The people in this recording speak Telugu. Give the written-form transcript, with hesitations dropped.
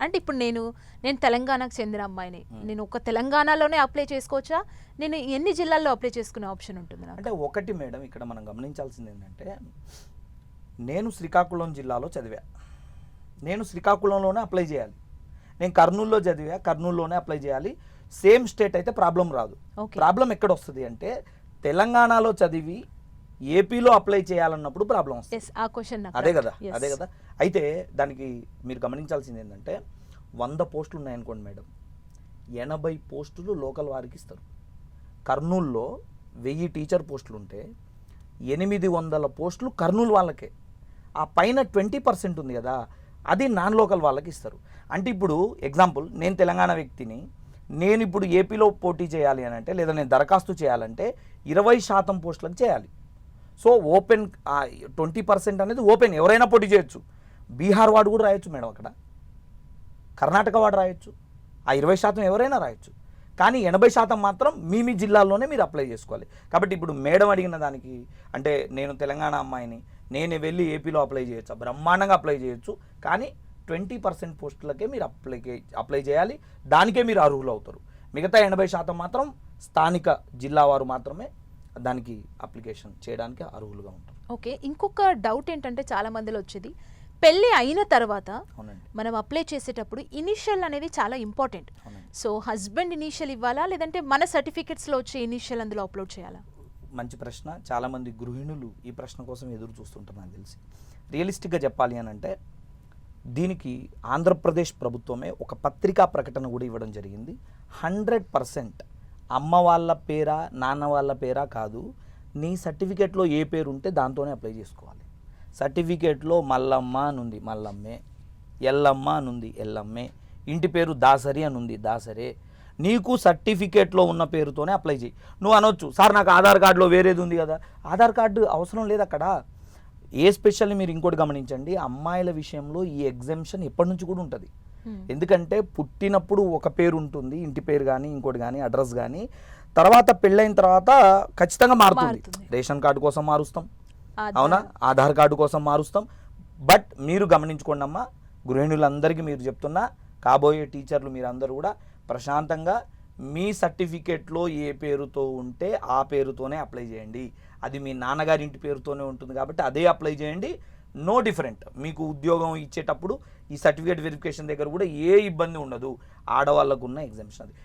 అంటే ఇప్పుడు నేను తెలంగాణకు చెందిన అమ్మాయిని, నేను ఒక తెలంగాణలోనే అప్లై చేసుకోవచ్చా, నేను ఎన్ని జిల్లాల్లో అప్లై చేసుకునే ఆప్షన్ ఉంటుంది నాకు? అంటే ఒకటి మేడం, ఇక్కడ మనం గమనించాల్సింది ఏంటంటే, నేను శ్రీకాకుళం జిల్లాలో చదివా, నేను శ్రీకాకుళంలోనే అప్లై చేయాలి. నేను కర్నూలులో చదివా, కర్నూలులోనే అప్లై చేయాలి. సేమ్ స్టేట్ అయితే ప్రాబ్లం రాదు. ప్రాబ్లం ఎక్కడ వస్తుంది అంటే, తెలంగాణలో చదివి ఏపీలో అప్లై చేయాలన్నప్పుడు ప్రాబ్లం వస్తుంది. అదే కదా. అయితే దానికి మీరు గమనించాల్సింది ఏంటంటే, 100 పోస్టులు ఉన్నాయనుకోండి మేడం, 80 పోస్టులు లోకల్ వారికి ఇస్తారు. కర్నూలులో 1000 టీచర్ పోస్టులు ఉంటే 800 పోస్టులు కర్నూలు వాళ్ళకే. ఆ పైన 20% ఉంది కదా, అది నాన్ లోకల్ వాళ్ళకి ఇస్తారు. అంటే ఇప్పుడు ఎగ్జాంపుల్, నేను తెలంగాణ వ్యక్తిని, నేను ఇప్పుడు ఏపీలో పోటీ చేయాలి అని అంటే, లేదా నేను దరఖాస్తు చేయాలంటే 20% పోస్టులకు చేయాలి. సో ఓపెన్ 20% అనేది ఓపెన్, ఎవరైనా పోటీ చేయొచ్చు. బీహార్ వాడు కూడా రాయొచ్చు మేడం, అక్కడ కర్ణాటక వాడు రాయొచ్చు. ఆ 20% ఎవరైనా రాయొచ్చు. కానీ 80% మాత్రం మీ జిల్లాల్లోనే మీరు అప్లై చేసుకోవాలి. కాబట్టి ఇప్పుడు మేడం అడిగిన దానికి, అంటే నేను తెలంగాణ అమ్మాయిని, నేను వెళ్ళి ఏపీలో అప్లై చేయొచ్చు, బ్రహ్మాండంగా అప్లై చేయొచ్చు. కానీ 20% పోస్టులకే మీరు అప్లై చేయాలి, దానికే మీరు అర్హులు అవుతారు. మిగతా 80% మాత్రం స్థానిక జిల్లా వారు మాత్రమే దానికి అప్లికేషన్ చేయడానికి అర్హులుగా ఉంటారు. ఓకే, ఇంకొక డౌట్ ఏంటంటే చాలా మందిలో వచ్చేది, పెళ్ళి అయిన తర్వాత మనం అప్లై చేసేటప్పుడు ఇనిషియల్ అనేది చాలా ఇంపార్టెంట్. సో హస్బెండ్ ఇనిషియల్ ఇవ్వాలా, లేదంటే మన సర్టిఫికెట్స్లో వచ్చే ఇనిషియల్ అందులో అప్లోడ్ చేయాలా? మంచి ప్రశ్న. చాలామంది గృహిణులు ఈ ప్రశ్న కోసం ఎదురు చూస్తుంటారు నాకు తెలిసి. రియలిస్టిక్గా చెప్పాలి అని అంటే, దీనికి ఆంధ్రప్రదేశ్ ప్రభుత్వమే ఒక పత్రికా ప్రకటన కూడా ఇవ్వడం జరిగింది. 100% అమ్మ వాళ్ళ పేరా నాన్న వాళ్ళ పేరా కాదు, నీ సర్టిఫికేట్లో ఏ పేరు ఉంటే దాంతోనే అప్లై చేసుకోవాలి. సర్టిఫికేట్లో మల్లమ్మ అనుంది మల్లమ్మే, ఎల్లమ్మ అనుంది ఎల్లమ్మే, ఇంటి పేరు దాసరి అనుంది దాసరే, నీకు సర్టిఫికేట్లో ఉన్న పేరుతోనే అప్లై చేయి. నువ్వు అనొచ్చు, సార్ నాకు ఆధార్ కార్డులో వేరేది ఉంది కదా. ఆధార్ కార్డు అవసరం లేదు అక్కడ. ఎస్పెషల్లీ మీరు ఇంకోటి గమనించండి, అమ్మాయిల విషయంలో ఈ ఎగ్జామ్షన్ ఎప్పటి నుంచి కూడా ఉంటుంది. ఎందుకంటే పుట్టినప్పుడు ఒక పేరు ఉంటుంది, ఇంటి పేరు కానీ ఇంకోటి కానీ అడ్రస్ కానీ, తర్వాత పెళ్ళైన తర్వాత ఖచ్చితంగా మారుతుంది. రేషన్ కార్డు కోసం మారుస్తాం, అవునా, ఆధార్ కార్డు కోసం మారుస్తాం. బట్ మీరు గమనించుకోండి అమ్మా, గృహిణులందరికీ మీరు చెప్తున్నా, కాబోయే టీచర్లు మీరందరూ కూడా ప్రశాంతంగా మీ సర్టిఫికేట్లో ఏ పేరుతో ఉంటే ఆ పేరుతోనే అప్లై చేయండి. అది మీ నాన్నగారి ఇంటి పేరుతోనే ఉంటుంది కాబట్టి అదే అప్లై చేయండి. No different. మీకు ఉద్యోగం ఇచ్చేటప్పుడు ఈ సర్టిఫికేట్ వెరిఫికేషన్ దగ్గర కూడా ఏ ఇబ్బంది ఉండదు. ఆడవాళ్ళకు ఉన్న ఎగ్జామ్షన్ అది.